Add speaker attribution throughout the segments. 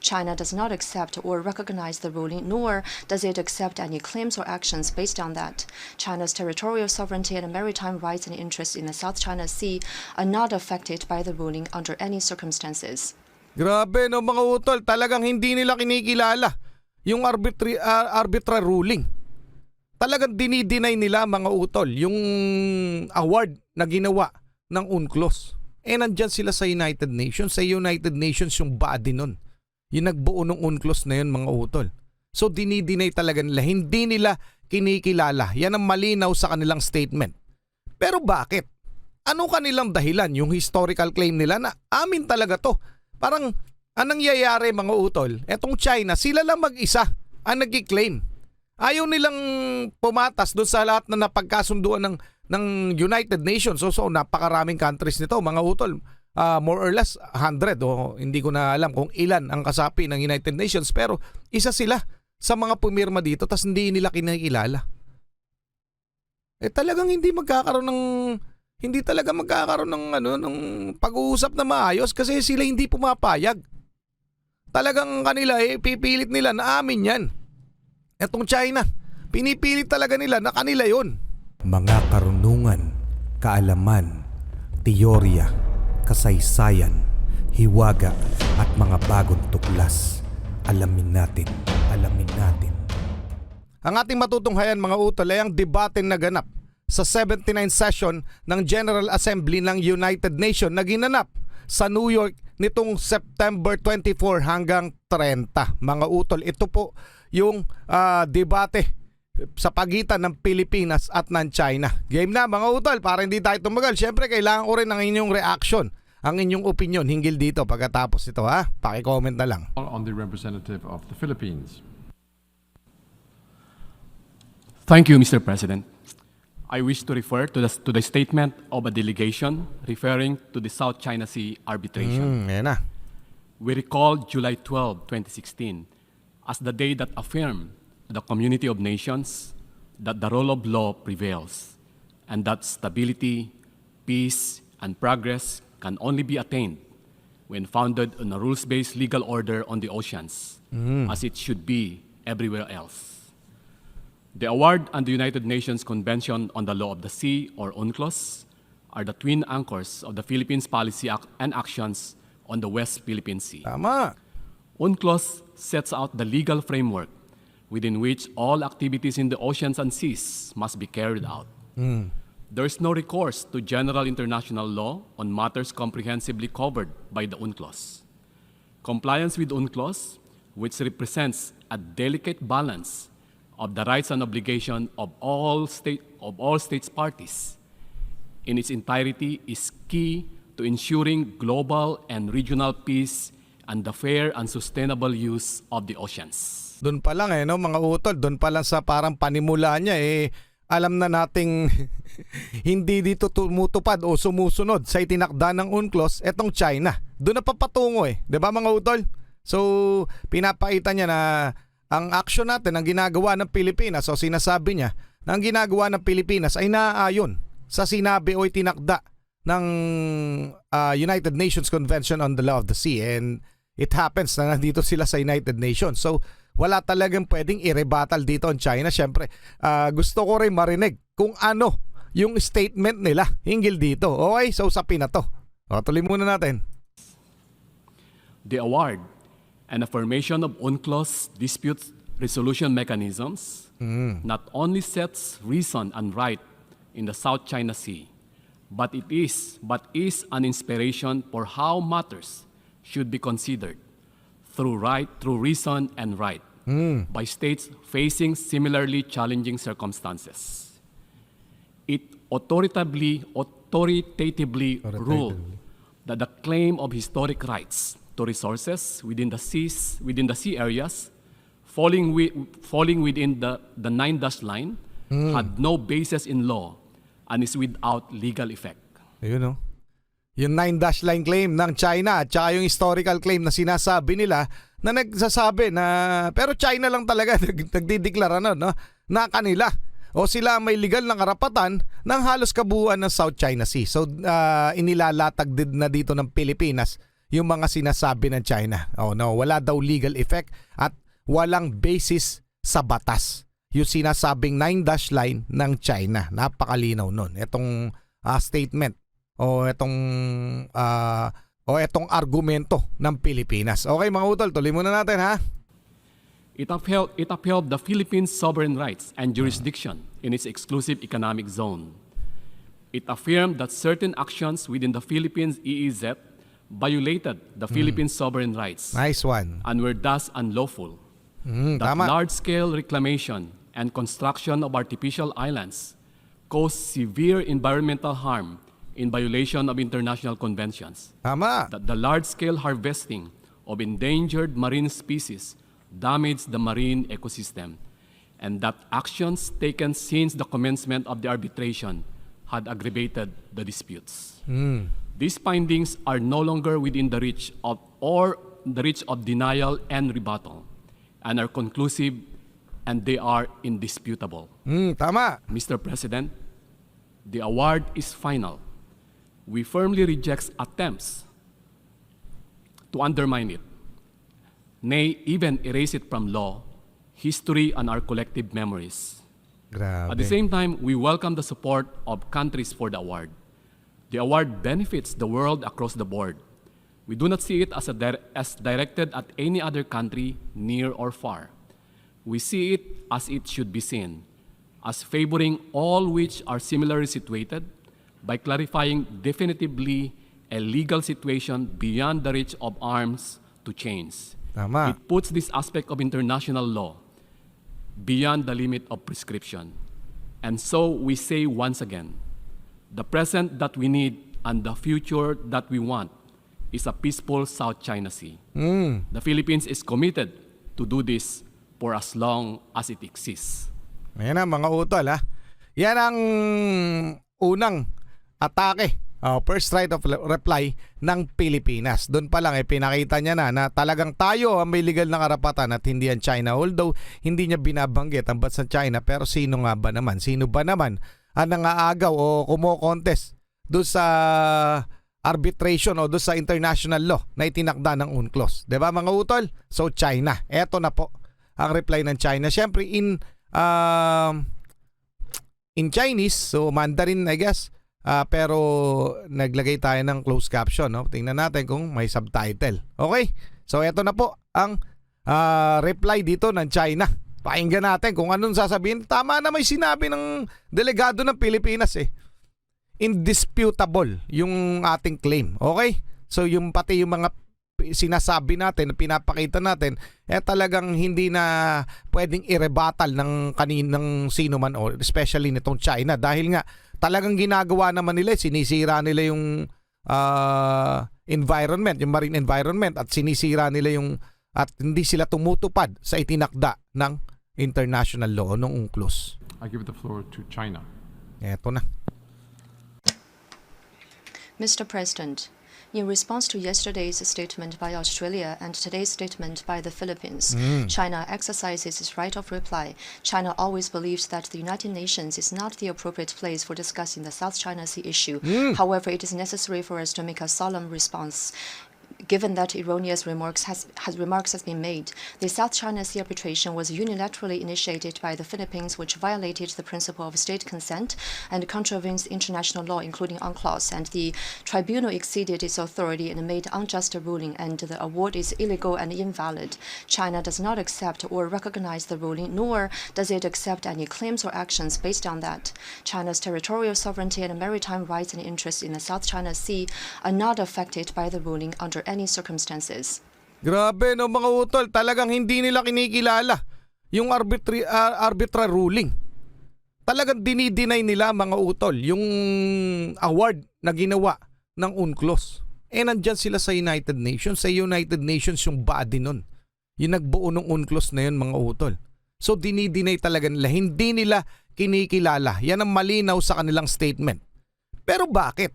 Speaker 1: China does not accept or recognize the ruling, nor does it accept any claims or actions based on that. China's territorial sovereignty and maritime rights and interests in the South China Sea are not affected by the ruling under any circumstances.
Speaker 2: Grabe no mga utol, talagang hindi nila kinikilala yung arbitral ruling. Talagang dinideny nila mga utol yung award na ginawa ng UNCLOS. Nandyan sila sa United Nations. Sa United Nations yung body nun. Yung nagbuo ng UNCLOS na yun mga utol. So dinideny talaga nila. Hindi nila kinikilala. Yan ang malinaw sa kanilang statement. Pero bakit? Ano kanilang dahilan? Yung historical claim nila na amin talaga to. Parang anong nangyayari mga utol? Etong China, sila lang mag-isa ang nag-claim. Ayaw nilang pumatas doon sa lahat na napagkasunduan ng United Nations. So napakaraming countries nito mga utol. More or less 100 o hindi ko na alam kung ilan ang kasapi ng United Nations. Pero isa sila sa mga pumirma dito tas hindi nila kinikilala. Talagang hindi talaga magkakaroon ng pag-uusap na maayos kasi sila hindi pumapayag. Talagang kanila pipilit nila na amin yan. Etong China, pinipilit talaga nila na kanila yun. Mga karunungan, kaalaman, teorya, kasaysayan, hiwaga at mga bagong tuklas. Alamin natin. Ang ating matutunghayan mga utol ay ang debate na ganap sa 79th session ng General Assembly ng United Nations na ginanap sa New York nitong September 24 hanggang 30. Mga utol, ito po yung debate sa pagitan ng Pilipinas at ng China. Game na mga utol, para hindi tayo tumagal. Siyempre kailangan ko rin ng inyong reaction, ang inyong opinion hinggil dito pagkatapos ito ha. Paki-comment na lang.
Speaker 3: On the representative of the Philippines.
Speaker 4: Thank you, Mr. President. I wish to refer to the statement of a delegation referring to the South China Sea arbitration.
Speaker 2: Yan na.
Speaker 4: We recall July 12, 2016 as the day that affirmed to the community of nations that the rule of law prevails and that stability, peace, and progress can only be attained when founded on a rules-based legal order on the oceans, as it should be everywhere else. The award and the United Nations Convention on the Law of the Sea, or UNCLOS, are the twin anchors of the Philippines' policy and actions on the West Philippine Sea.
Speaker 2: Tama.
Speaker 4: UNCLOS sets out the legal framework within which all activities in the oceans and seas must be carried out. There is no recourse to general international law on matters comprehensively covered by the UNCLOS. Compliance with UNCLOS, which represents a delicate balance of the rights and obligation of all states parties in its entirety, is key to ensuring global and regional peace and the fair and sustainable use of the oceans.
Speaker 2: Doon pa lang no, mga utol, doon pa lang sa parang panimula niya alam na nating hindi dito tumutupad o sumusunod sa itinakda ng UNCLOS etong China. Doon na papatungo 'di ba mga utol? So pinapakita niya na ang action natin, ang ginagawa ng Pilipinas o sinasabi niya na ang ginagawa ng Pilipinas ay naaayon sa sinabi o itinakda ng United Nations Convention on the Law of the Sea, and it happens na nandito sila sa United Nations. So wala talagang pwedeng i-rebuttal dito ang China. Siyempre gusto ko rin marinig kung ano yung statement nila hinggil dito. Okay, so usapin na to. Tuloy muna natin.
Speaker 4: The award and affirmation of UNCLOS dispute resolution mechanisms not only sets reason and right in the South China Sea, but is an inspiration for how matters should be considered through reason and right by states facing similarly challenging circumstances. It authoritatively ruled that the claim of historic rights to resources within the sea areas falling within the 9-dash line had no basis in law and is without legal effect.
Speaker 2: Ayun yung 9-dash line claim ng China at saka yung historical claim na sinasabi nila na nagsasabi na pero China lang talaga nagdideklara no, na kanila o sila may legal na karapatan ng halos kabuuan ng South China Sea. So inilalatag din na dito ng Pilipinas yung mga sinasabi ng China. Oh no, wala daw legal effect at walang basis sa batas. Yung sinasabing 9-dash line ng China. Napakalinaw nun. Itong statement o itong argumento ng Pilipinas. Okay mga utol, tuloy muna natin ha.
Speaker 4: It upheld the Philippines' sovereign rights and jurisdiction in its exclusive economic zone. It affirmed that certain actions within the Philippines EEZ violated the Philippines' sovereign rights
Speaker 2: Nice one.
Speaker 4: and were thus unlawful. That
Speaker 2: Tama.
Speaker 4: large-scale reclamation and construction of artificial islands cause severe environmental harm in violation of international conventions.
Speaker 2: Tama.
Speaker 4: That the large-scale harvesting of endangered marine species damage the marine ecosystem, and that actions taken since the commencement of the arbitration had aggravated the disputes. These findings are no longer within the reach of denial and rebuttal, and are conclusive, and they are indisputable.
Speaker 2: Tama.
Speaker 4: Mr. President, the award is final. We firmly reject attempts to undermine it, nay, even erase it from law, history, and our collective memories.
Speaker 2: Grabe.
Speaker 4: At the same time, we welcome the support of countries for the award. The award benefits the world across the board. We do not see it as directed at any other country, near or far. We see it as it should be seen, as favoring all which are similarly situated by clarifying definitively a legal situation beyond the reach of arms to change.
Speaker 2: Tama.
Speaker 4: It puts this aspect of international law beyond the limit of prescription. And so we say once again, the present that we need and the future that we want is a peaceful South China Sea. The Philippines is committed to do this for as long as it exists.
Speaker 2: Ayan na mga utol ha. Yan ang unang atake, first right of reply ng Pilipinas. Doon pa lang pinakita niya na talagang tayo ang may legal na karapatan at hindi ang China. Although hindi niya binabanggit ang bansa China, pero sino nga ba naman? Sino ba naman ang nangaagaw o kumo-contest doon sa arbitration o doon sa international law na itinakda ng UNCLOS? 'Di ba mga utol? So China. Eto na po ang reply ng China. Siyempre in Chinese, so Mandarin I guess. Pero naglagay tayo ng closed caption, no? Tingnan natin kung may subtitle. Okay? So eto na po ang reply dito ng China. Pakinggan natin kung anong sasabihin. Tama na may sinabi ng delegado ng Pilipinas eh. Indisputable yung ating claim. Okay? So yung pati yung mga sinasabi natin, pinapakita natin, talagang hindi na pwedeng irebatal ng kaninang sino man, o especially nitong China, dahil nga talagang ginagawa naman nila, sinisira nila yung environment, yung marine environment, at sinisira nila yung, at hindi sila tumutupad sa itinakda ng international law ng UNCLOS.
Speaker 3: I give the floor to China.
Speaker 2: Eto na.
Speaker 1: Mr. President, in response to yesterday's statement by Australia and today's statement by the Philippines, China exercises its right of reply. China always believes that the United Nations is not the appropriate place for discussing the South China Sea issue. However, it is necessary for us to make a solemn response. Given that erroneous remarks has been made, the South China Sea arbitration was unilaterally initiated by the Philippines, which violated the principle of state consent and contravenes international law, including UNCLOS, and the tribunal exceeded its authority and made unjust a ruling, and the award is illegal and invalid. China does not accept or recognize the ruling, nor does it accept any claims or actions based on that. China's territorial sovereignty and maritime rights and interests in the South China Sea are not affected by the ruling under any circumstances.
Speaker 2: Grabe no mga utol, talagang hindi nila kinikilala yung arbitral ruling. Talagang dinideny nila mga utol yung award na ginawa ng UNCLOS. Nandyan sila sa United Nations. Sa United Nations yung body nun. Yung nagbuo ng UNCLOS na yun mga utol. So dinideny talaga nila. Hindi nila kinikilala. Yan ang malinaw sa kanilang statement. Pero bakit?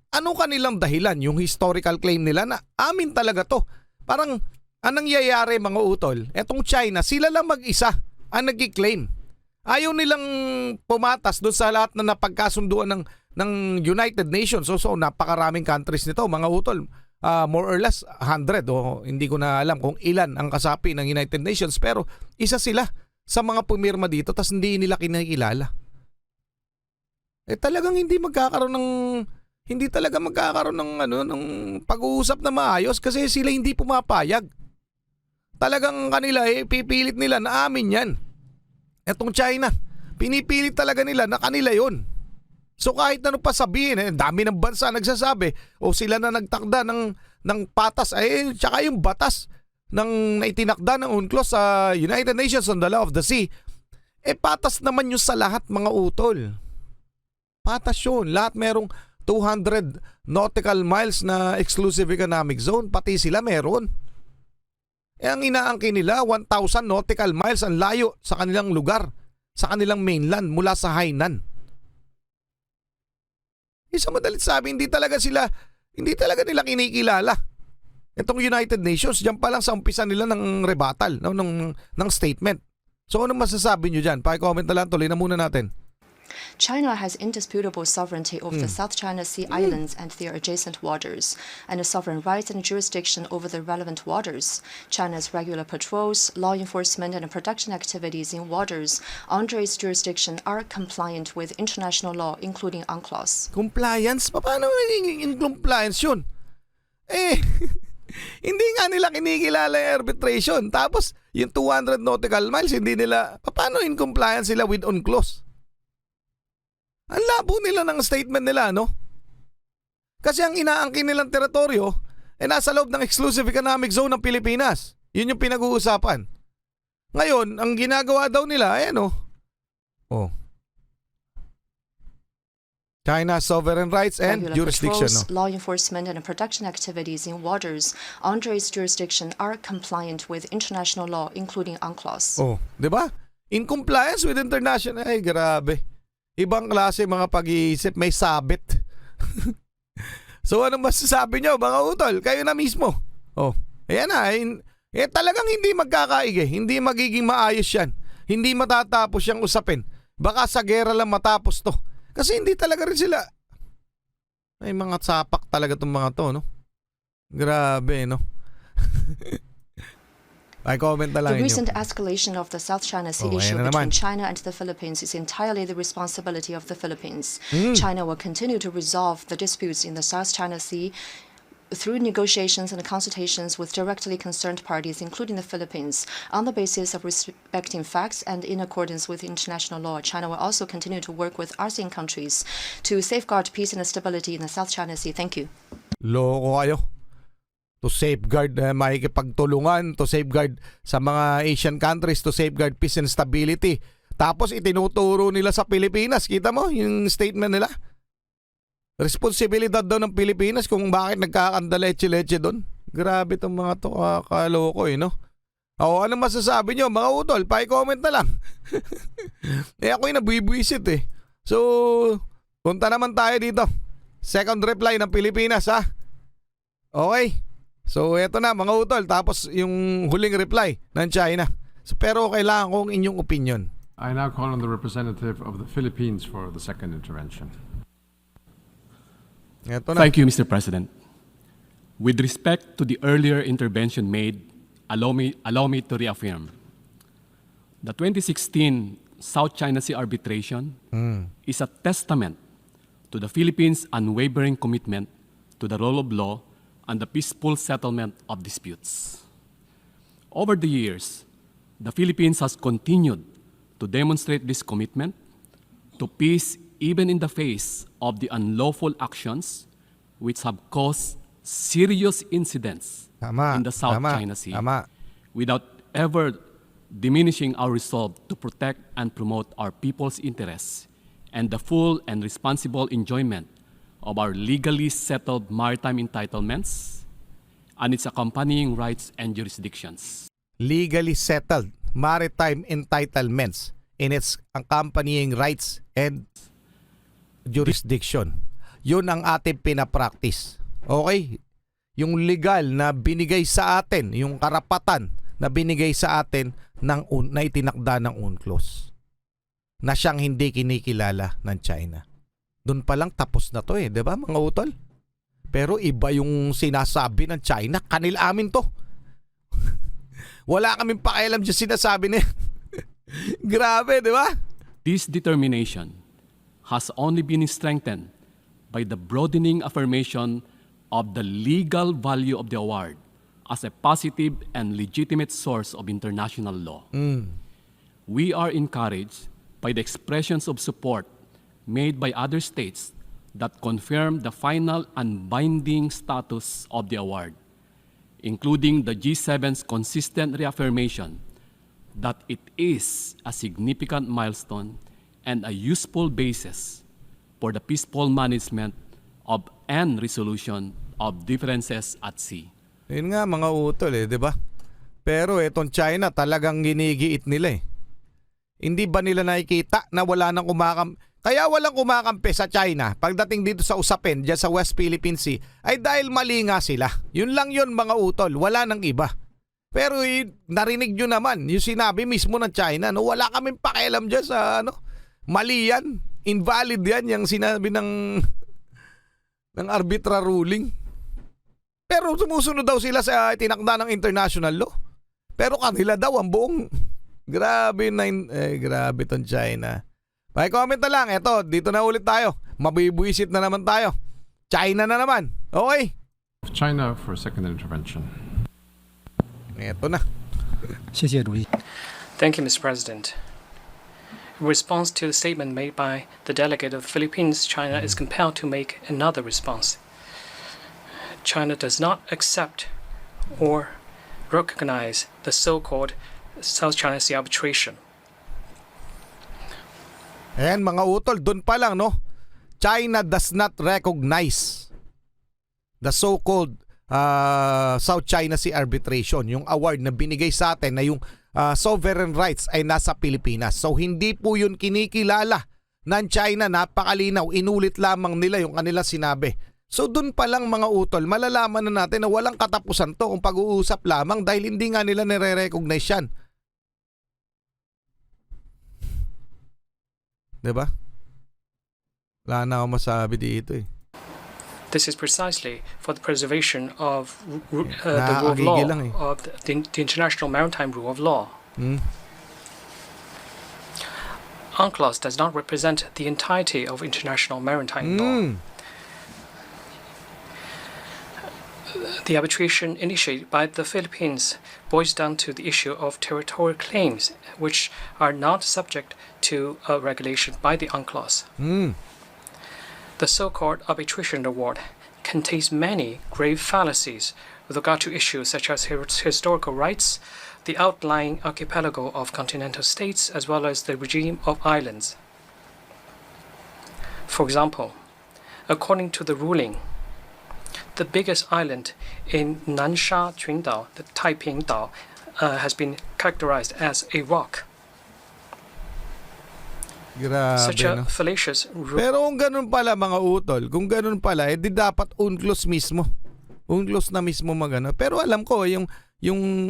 Speaker 2: Ano kanilang dahilan? Yung historical claim nila na amin talaga to. Parang anong nangyayari mga utol? Etong China, sila lang mag-isa ang nag-claim. Ayaw nilang pumatas doon sa lahat na napagkasunduan ng United Nations. So napakaraming countries nito mga utol. more or less 100 o hindi ko na alam kung ilan ang kasapi ng United Nations, pero isa sila sa mga pumirma dito tas hindi nila kinikilala. Talagang hindi talaga magkakaroon ng ng pag-uusap na maayos kasi sila hindi pumapayag. Talagang kanila pipilit nila na amin 'yan. Etong China, pinipilit talaga nila na kanila 'yon. So kahit ano pa sabihin, dami ng bansa nagsasabi o sila na nagtakda ng patas tsaka yung batas ng naitinakda ng UNCLOS sa United Nations on the Law of the Sea, patas naman yun sa lahat, mga utol. Patas yun. Lahat merong 200 nautical miles na exclusive economic zone. Pati sila meron. Ang inaangkin nila, 1,000 nautical miles ang layo sa kanilang lugar, sa kanilang mainland mula sa Hainan. Sa madalit sabi, hindi talaga nila kinikilala itong United Nations. Diyan pa lang sa umpisa nila ng rebuttal, ng statement. So ano masasabi nyo dyan? Paki-comment na lang, tuloy na muna natin.
Speaker 1: China has indisputable sovereignty over the South China Sea islands and their adjacent waters, and a sovereign rights and jurisdiction over the relevant waters. China's regular patrols, law enforcement, and production activities in waters under its jurisdiction are compliant with international law, including UNCLOS.
Speaker 2: Compliance? Paano naging compliance yun? Hindi nga nila kinikilala yung arbitration. Tapos, yung 200 nautical miles, hindi nila, paano in compliance sila with UNCLOS? Ang labo nila ng statement nila, no? Kasi ang inaangkin nilang teritoryo nasa loob ng exclusive economic zone ng Pilipinas. Yun yung pinag-uusapan. Ngayon, ang ginagawa daw nila, China's sovereign rights and
Speaker 1: Regular
Speaker 2: jurisdiction.
Speaker 1: patrols, law enforcement, and production activities in waters under its jurisdiction are compliant with international law, including UNCLOS.
Speaker 2: Di ba? In compliance with international, grabe. Ibang klase mga pag-iisip, may sabit. So ano masasabi nyo, mga utol? Kayo na mismo. Ayan na. Talagang hindi magkakaigi. Hindi magiging maayos yan. Hindi matatapos yung usapin. Baka sa gera lang matapos to. Kasi hindi talaga rin sila. May mga tsapak talaga itong mga to, no? Grabe, no? Ay, comment na lang
Speaker 1: The
Speaker 2: inyo.
Speaker 1: recent escalation of the South China Sea issue
Speaker 2: ayan na
Speaker 1: between
Speaker 2: naman.
Speaker 1: China and the Philippines is entirely the responsibility of the Philippines. China will continue to resolve the disputes in the South China Sea through negotiations and consultations with directly concerned parties, including the Philippines, on the basis of respecting facts and in accordance with international law. China will also continue to work with ASEAN countries to safeguard peace and stability in the South China Sea. Thank you.
Speaker 2: Loko kayo. To safeguard makikipagtulungan, to safeguard sa mga Asian countries, to safeguard peace and stability. Tapos itinuturo nila sa Pilipinas. Kita mo yung statement nila? Responsibilidad daw ng Pilipinas kung bakit nagkakandaleche-leche doon. Grabe itong mga to, kaloko no? Ano masasabi nyo, mga utol? Pa-comment na lang. Ako'y nabibwisit So, punta naman tayo dito. Second reply ng Pilipinas, ha? Okay. So, eto na, mga utol. Tapos, yung huling reply ng China. So, pero kailangan kong inyong opinion.
Speaker 3: I now call on the representative of the Philippines for the second intervention.
Speaker 2: Eto na.
Speaker 4: Thank you, Mr. President. With respect to the earlier intervention made, allow me to reaffirm. The 2016 South China Sea arbitration is a testament to the Philippines' unwavering commitment to the rule of law and the peaceful settlement of disputes. Over the years, the Philippines has continued to demonstrate this commitment to peace even in the face of the unlawful actions which have caused serious incidents in the South China Sea without ever diminishing our resolve to protect and promote our people's interests and the full and responsible enjoyment of our legally settled maritime entitlements and its accompanying rights and jurisdictions.
Speaker 2: Legally settled maritime entitlements in its accompanying rights and jurisdiction. Yun ang ating pinapractice. Okay? Yung legal na binigay sa atin, yung karapatan na binigay sa atin na itinakda ng UNCLOS na siyang hindi kinikilala ng China. Doon pa lang tapos na to 'di ba mga utol? Pero iba yung sinasabi ng China. Kanila amin to. Wala kaming pakialam sa sinasabi niya. Grabe, di ba?
Speaker 4: This determination has only been strengthened by the broadening affirmation of the legal value of the award as a positive and legitimate source of international law. We are encouraged by the expressions of support made by other states that confirm the final and binding status of the award, including the G7's consistent reaffirmation that it is a significant milestone and a useful basis for the peaceful management of and resolution of differences at sea.
Speaker 2: Yun nga mga utol di ba? Pero etong China talagang ginigiit nila Hindi ba nila nakikita na wala nang kaya walang kumakampi sa China pagdating dito sa usapin diyan sa West Philippine Sea ay dahil mali nga sila. Yun lang yun mga utol, wala nang iba. Pero narinig nyo naman yung sinabi mismo ng China, no, wala kaming pakialam diyan sa mali yan, invalid yan yung sinabi ng arbitral ruling. Pero sumusunod daw sila sa tinakda ng international law. Pero kanila daw ang buong grabe tong China. Comment na lang. Eto, dito na ulit tayo. Mabibwisit na naman tayo. China na naman. Okay.
Speaker 3: China for second intervention.
Speaker 2: Eto na.
Speaker 5: 谢谢主席。
Speaker 6: Thank you, Mr. President. In response to the statement made by the delegate of the Philippines, China is compelled to make another response. China does not accept or recognize the so-called South China Sea arbitration.
Speaker 2: Ayan mga utol, dun pa lang no. China does not recognize the so-called South China Sea arbitration, yung award na binigay sa atin na yung sovereign rights ay nasa Pilipinas. So hindi po yun kinikilala ng China, napakalinaw, inulit lamang nila yung kanila sinabi. So dun pa lang mga utol, malalaman na natin na walang katapusan to kung pag-uusap lamang dahil hindi nga nila nire-recognize yan. Diba? Wala na akong masabi dito
Speaker 6: This is precisely for the preservation of the rule of law, of the international maritime rule of law. UNCLOS does not represent the entirety of international maritime law. The arbitration initiated by the Philippines boils down to the issue of territorial claims, which are not subject to a regulation by the UNCLOS. The so-called arbitration award contains many grave fallacies with regard to issues such as historical rights, the outlying archipelago of continental states, as well as the regime of islands. For example, according to the ruling, the biggest island in Nansha Qundao, the Taiping Dao, has been characterized as a rock.
Speaker 2: Grabe,
Speaker 6: Such a fallacious
Speaker 2: Pero kung ganun pala mga utol, kung ganun pala, di dapat UNCLOS mismo. UNCLOS na mismo magano. Pero alam ko, yung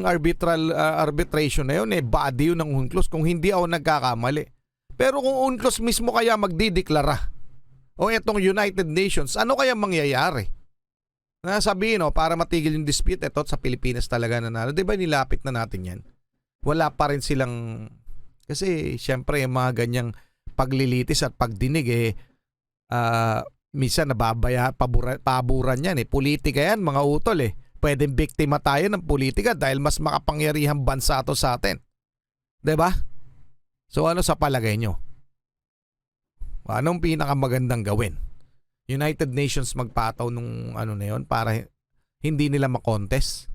Speaker 2: arbitration na yun, body yun ng UNCLOS kung hindi ako nagkakamali. Pero kung UNCLOS mismo kaya magdideklara, o etong United Nations, ano kaya mangyayari? Sabihin para matigil yung dispute, ito sa Pilipinas talaga nanalo. Di ba nilapit na natin yan? Wala pa rin silang, kasi syempre yung mga ganyang paglilitis at pagdinig minsan paburan yan politika yan mga utol pwedeng biktima tayo ng politika dahil mas makapangyarihang bansa to sa atin, diba? So ano sa palagay nyo? Anong pinakamagandang gawin? United Nations magpataw nung na yun para hindi nila makontest?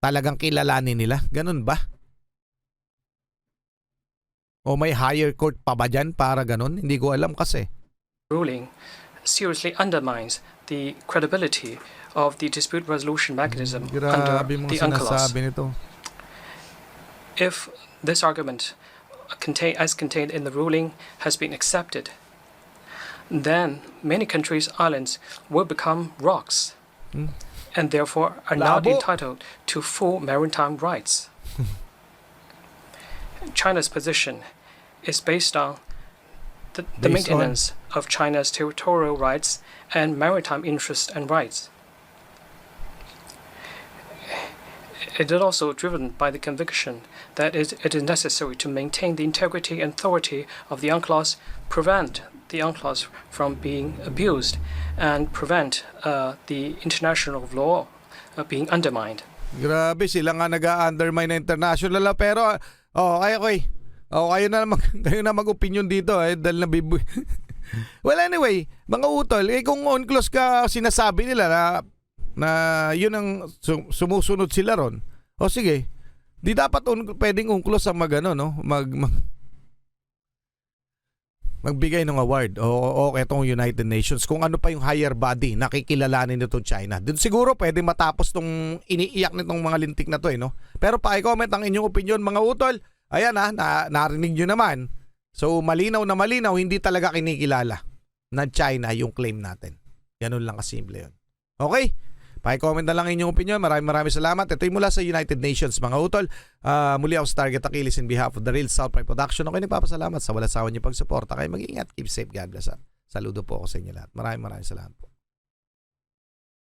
Speaker 2: Talagang kilalanin nila? Ganun ba? O may higher court pa ba dyan para ganun? Hindi ko alam kasi.
Speaker 6: Ruling seriously undermines the credibility of the dispute resolution mechanism under the UNCLOS. If this argument as contained in the ruling has been accepted, then many countries' islands will become rocks and therefore are not entitled to full maritime rights. China's position is based on the
Speaker 2: Based on-
Speaker 6: maintenance of China's territorial rights and maritime interests and rights. It is also driven by the conviction that it is necessary to maintain the integrity and authority of the UNCLOS, prevent the UNCLOS from being abused, and prevent the international law being undermined.
Speaker 2: Grabe, sila nga nag-undermine na international law. Pero, kayo na kayo na mag-opinion dito dahil nabibu. Well, anyway, mga utol, kung UNCLOS ka sinasabi nila na yun ang sumusunod sila ron, o sige, di dapat pwedeng UNCLOS ang magbigay ng award o etong United Nations kung ano pa yung higher body na kikilalanin nitong China. Doon siguro pwede matapos tong iniiyak nitong mga lintik na to no. Pero pa-comment ang inyong opinion mga utol. Ayan narinig nyo naman. So malinaw na malinaw, hindi talaga kinikilala na China yung claim natin. Ganun lang kasimple yun. Okay? Pa-comment na lang inyong opinion. Maraming salamat. Ito yung mula sa United Nations mga utol. Muli ako sa Target Achilles in behalf of the Real South Pride Production. Okay, nagpapasalamat sa wala sawa niyo pagsuporta. Kayo mag-ingat. Keep safe. God bless. Saludo po ako sa inyo lahat. Maraming salamat po.